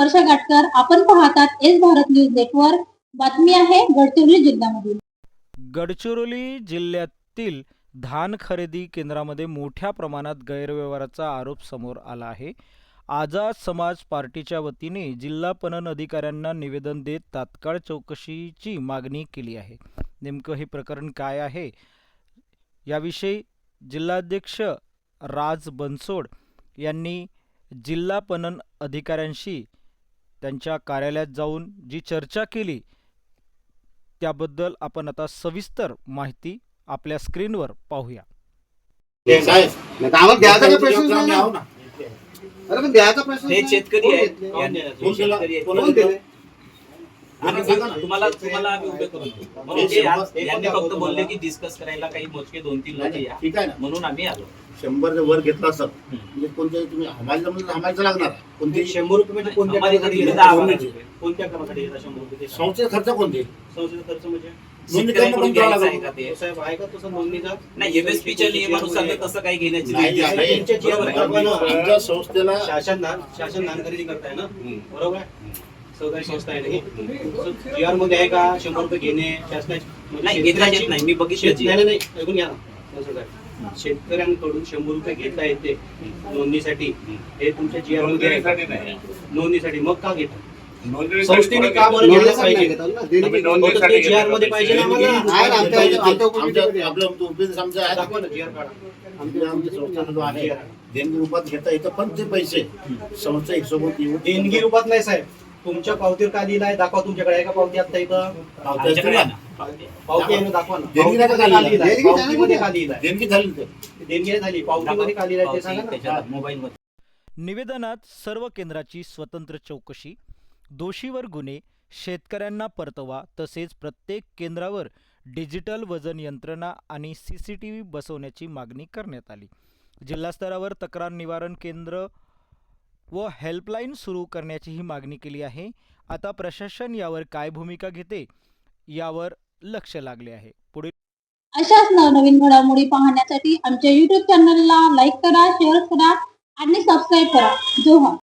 वर्षा गाटकर. आपण पाहतात S Bharat news network. बातमी आहे गडचिरोली जिल्ह्यामधील. गडचिरोली जिल्ह्यातील धान खरेदी केंद्रामध्ये मोठ्या प्रमाणात गैरव्यवहाराचा आरोप समोर आला आहे. आझाद समाज पार्टीच्या वतीने जिल्हा पणन अधिकाऱ्यांना निवेदन देत तात्काळ चौकशीची मागणी केली आहे. नेमकं हे प्रकरण काय आहे याविषयी जिल्हाध्यक्ष राज बनसोड यांनी जिल्हा पणन अधिकाऱ्यांशी त्यांच्या कार्यालयात जाऊन जी चर्चा केली त्याबद्दल आपण आता सविस्तर माहिती आपल्या स्क्रीनवर पाहूया. शेतकरी तुम्हाला आम्ही उभे करून यांनी फक्त बोलले की डिस्कस करायला काही मोजके 2-3 लोक या, ठीक आहे ना, म्हणून आम्ही आलो. 100 वर घेतला सर म्हणजे कोणत्या तुम्ही हमालीला लागणार कोणते 100 रुपये म्हणजे कोणत्या कर्मचारी कोणत्या कर्मचारी 100 रुपये संस्थेचा खर्च कोणते संस्थेचा खर्च म्हणजे साहेब आहे का तसं नोंदणीचा नाही. एमएसपीच्या नियमानुसार तसं काही घेण्याची आमच्या संस्थेला शासन दान खरेदी करताय ना, बरोबर आहे. सहकारी संस्था आहे जीआर मध्ये आहे का 100 रुपये घेणे शासनाची नाही घेतला येत नाही. मी बघितलं नाही ऐकून घ्या ना. शेतकऱ्यांकडून 100 रुपये घेता येते नोंदणीसाठी, हे तुमच्या जीआर मध्ये आहे नोंदणीसाठी. मग का घेता संस्थेने का बरं घेतलं पाहिजे? जीआर मध्ये पाहिजे ना आम्हाला. आमच्या संस्थेला जो आहे देणगी रूपात घेता येतं, पण ते पैसे संस्था हिशोबात येऊन देणगी रूपात नाही साहेब. तुमच्या पावतीवर काय दिलं आहे दाखवा. तुमच्याकडे आहे का पावती? आता इथं पावती आहे ना, दाखवा ना. पावतीमध्ये का लिहिलं आहे? देणगी झाली देणगी झाली, पावतीमध्ये का लिहिलं आहे ते सांगा ना. मोबाईल मध्ये निवेदनात सर्व केंद्राची स्वतंत्र चौकशी, दोषीवर गुन्हे, शेतकऱ्यांना परतवा तसेच प्रत्येक केंद्रावर डिजिटल वजन यंत्रणा आणि CCTV बसवण्याची मागणी करण्यात आली. जिल्हा स्तरावर तक्रार निवारण केंद्र व हेल्पलाईन सुरू करण्याचीही मागणी केली आहे. आता प्रशासन यावर काय भूमिका घेते यावर लक्ष लागले आहे. पुढील अशाच नवनवीन घडामोडी पाहण्यासाठी आमच्या YouTube चॅनलला लाईक करा, शेअर करा आणि सबस्क्राईब करा. जोहार.